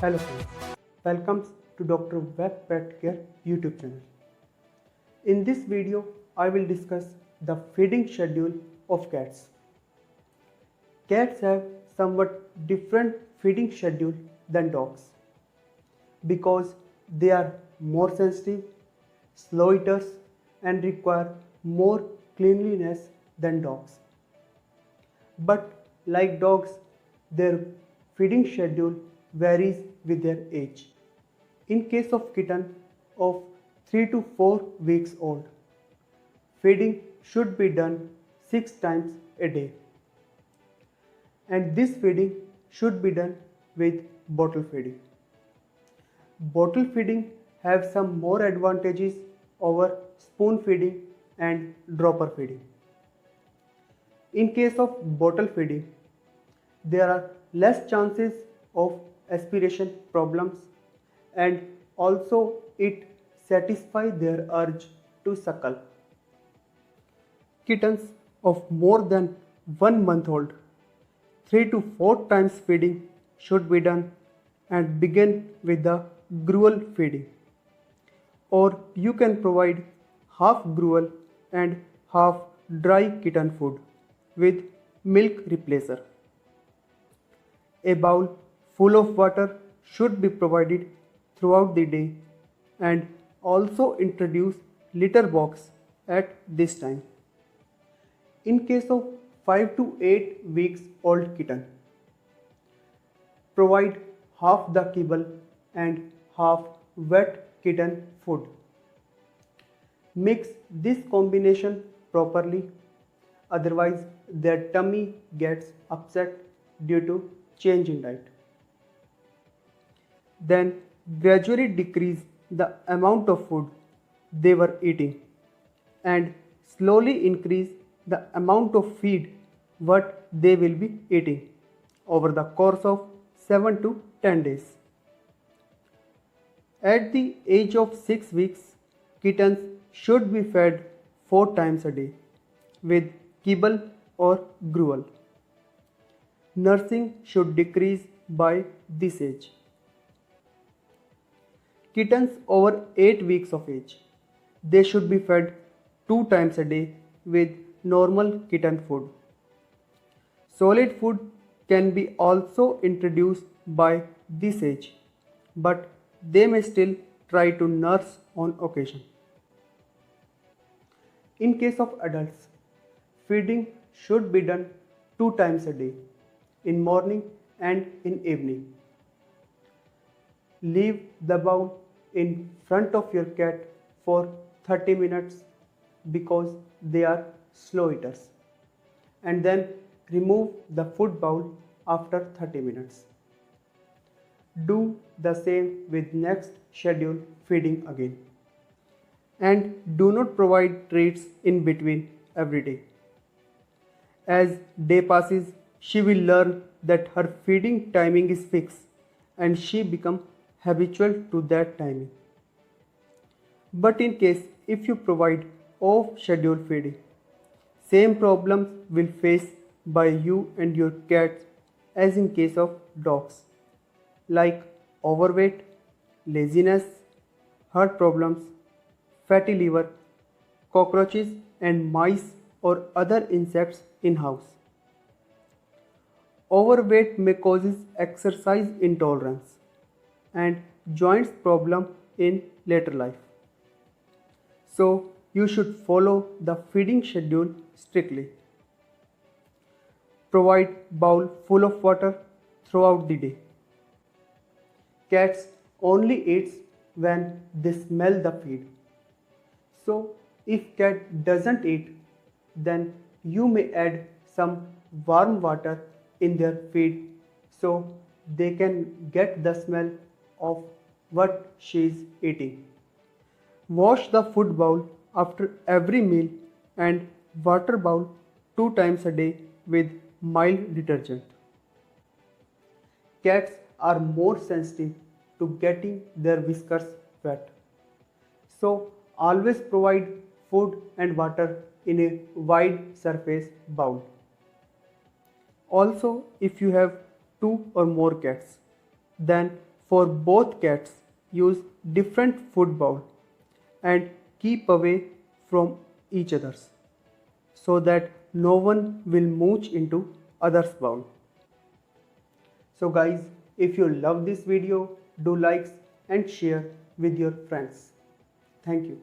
Hello friends, welcome to Dr. Web Pet Care YouTube channel. In this video, I will discuss the feeding schedule of cats. Cats have somewhat different feeding schedule than dogs because they are more sensitive, slow eaters and require more cleanliness than dogs. But like dogs, their feeding schedule varies with their age. In case of kitten of 3 to 4 weeks old, feeding should be done 6 times a day. And this feeding should be done with bottle feeding. Bottle feeding have some more advantages over spoon feeding and dropper feeding. In case of bottle feeding, there are less chances of aspiration problems and also it satisfies their urge to suckle. Kittens of more than 1 month old, 3 to 4 times feeding should be done and begin with the gruel feeding. Or you can provide half gruel and half dry kitten food with milk replacer. A bowl full of water should be provided throughout the day and also introduce litter box at this time. In case of 5 to 8 weeks old kitten, provide half the kibble and half wet kitten food. Mix this combination properly, otherwise their tummy gets upset due to change in diet. Then gradually decrease the amount of food they were eating and slowly increase the amount of feed what they will be eating over the course of 7 to 10 days. At the age of 6 weeks, kittens should be fed 4 times a day with kibble or gruel. Nursing should decrease by this age. Kittens over 8 weeks of age, they should be fed 2 times a day with normal kitten food. Solid food can be also introduced by this age, but they may still try to nurse on occasion. In case of adults, feeding should be done 2 times a day, in morning and in evening. Leave the bowl in front of your cat for 30 minutes because they are slow eaters, and then remove the food bowl after 30 minutes. Do the same with next schedule feeding again. And do not provide treats in between every day. As day passes, she will learn that her feeding timing is fixed and she become habitual to that timing. But in case if you provide off schedule feeding, same problems will face by you and your cats as in case of dogs, like overweight, laziness, heart problems, fatty liver, cockroaches and mice or other insects in house. Overweight may causes exercise intolerance and joints problem in later life. So you should follow the feeding schedule strictly. Provide bowl full of water throughout the day. Cats only eats when they smell the feed. So if cat doesn't eat, then you may add some warm water in their feed so they can get the smell of what she is eating. Wash the food bowl after every meal and water bowl 2 times a day with mild detergent. Cats are more sensitive to getting their whiskers wet. So always provide food and water in a wide surface bowl. Also, if you have 2 or more cats, then For both cats, use different food bowl and keep away from each others so that no one will mooch into others bowl. So guys, if you love this video, do likes and share with your friends. Thank you.